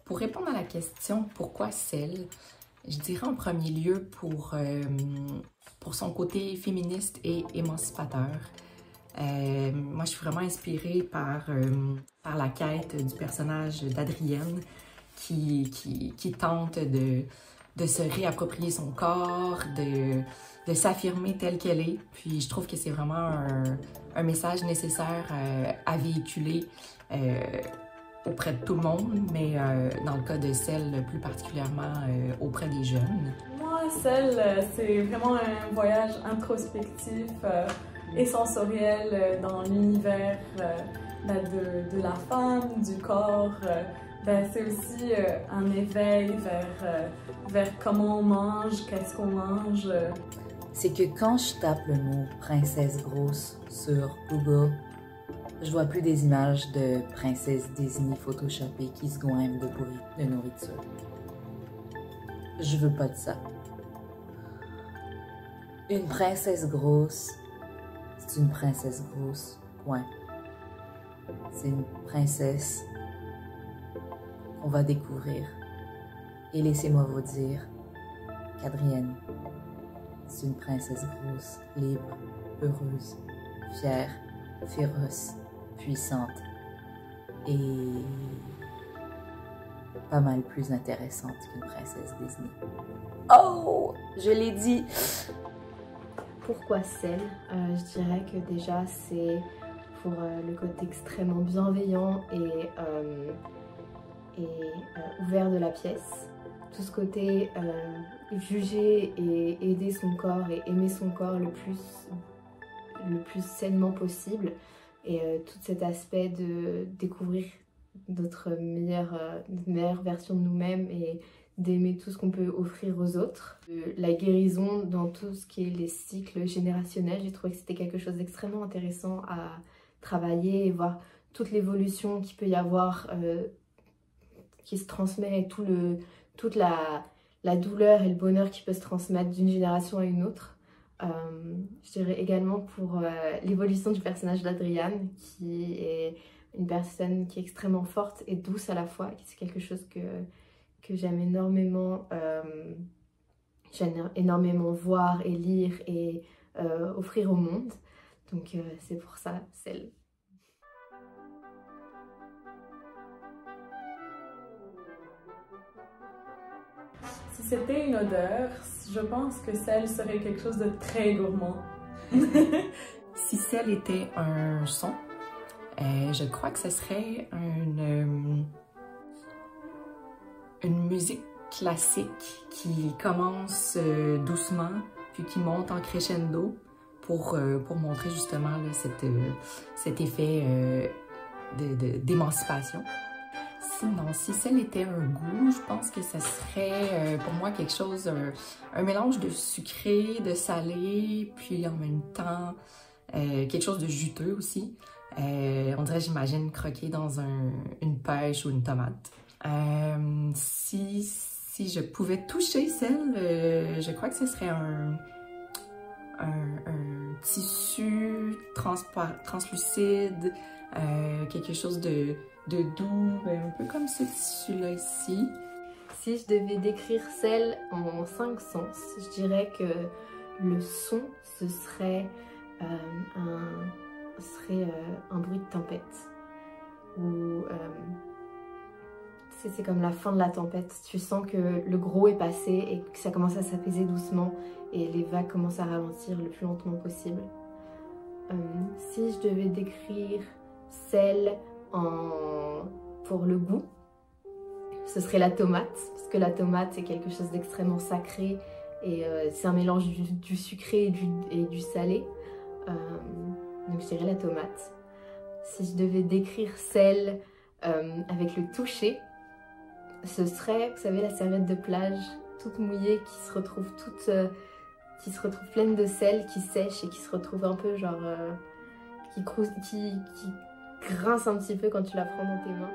Pour répondre à la question « Pourquoi sel ?», je dirais en premier lieu pour son côté féministe et émancipateur. Moi, je suis vraiment inspirée par la quête du personnage d'Adrienne qui tente de se réapproprier son corps, de s'affirmer telle qu'elle est. Puis je trouve que c'est vraiment un message nécessaire à véhiculer auprès de tout le monde, mais dans le cas de Celle, plus particulièrement auprès des jeunes. Moi, Celle, c'est vraiment un voyage introspectif et sensoriel dans l'univers de la femme, du corps. C'est aussi un éveil vers comment on mange, qu'est-ce qu'on mange. C'est que quand je tape le mot princesse grosse sur Google, je vois plus des images de princesses Disney photoshopées qui se goinfrent de nourriture. Je veux pas de ça. Une princesse grosse, c'est une princesse grosse, point. C'est une princesse qu'on va découvrir. Et laissez-moi vous dire qu'Adrienne, c'est une princesse grosse, libre, heureuse, fière, féroce, puissante et pas mal plus intéressante qu'une princesse Disney. Oh, je l'ai dit! Pourquoi Celle? Je dirais que déjà c'est pour le côté extrêmement bienveillant et ouvert de la pièce. Tout ce côté juger et aider son corps et aimer son corps le plus sainement possible. Et tout cet aspect de découvrir notre meilleure version de nous-mêmes et d'aimer tout ce qu'on peut offrir aux autres. La guérison dans tout ce qui est les cycles générationnels, j'ai trouvé que c'était quelque chose d'extrêmement intéressant à travailler et voir toute l'évolution qu'il peut y avoir qui se transmet et toute la douleur et le bonheur qui peut se transmettre d'une génération à une autre. Je dirais également pour l'évolution du personnage d'Adrienne, qui est une personne qui est extrêmement forte et douce à la fois. C'est quelque chose que j'aime énormément voir et lire et offrir au monde. Donc c'est pour ça, Celle. Si c'était une odeur, je pense que Celle serait quelque chose de très gourmand. Si Celle était un son, je crois que ce serait une musique classique qui commence doucement, puis qui monte en crescendo pour montrer justement là, cet effet d'émancipation. Sinon, si Celle était un goût, je pense que ce serait pour moi quelque chose, un mélange de sucré, de salé, puis en même temps quelque chose de juteux aussi. On dirait, j'imagine, croquer dans une pêche ou une tomate. Si je pouvais toucher Celle, je crois que ce serait un tissu translucide, quelque chose de doux, un peu comme ce tissu-là ici. Si je devais décrire Celle en 5 sens, je dirais que le son, ce serait un bruit de tempête. Ou c'est comme la fin de la tempête. Tu sens que le gros est passé et que ça commence à s'apaiser doucement et les vagues commencent à ralentir le plus lentement possible. Si je devais décrire Celle pour le goût, ce serait la tomate, parce que la tomate c'est quelque chose d'extrêmement sacré et c'est un mélange du sucré et du salé. Donc je dirais la tomate. Si je devais décrire Celle avec le toucher, ce serait, vous savez, la serviette de plage toute mouillée qui se retrouve pleine de sel, qui sèche et qui se retrouve un peu genre qui grince un petit peu quand tu la prends dans tes mains.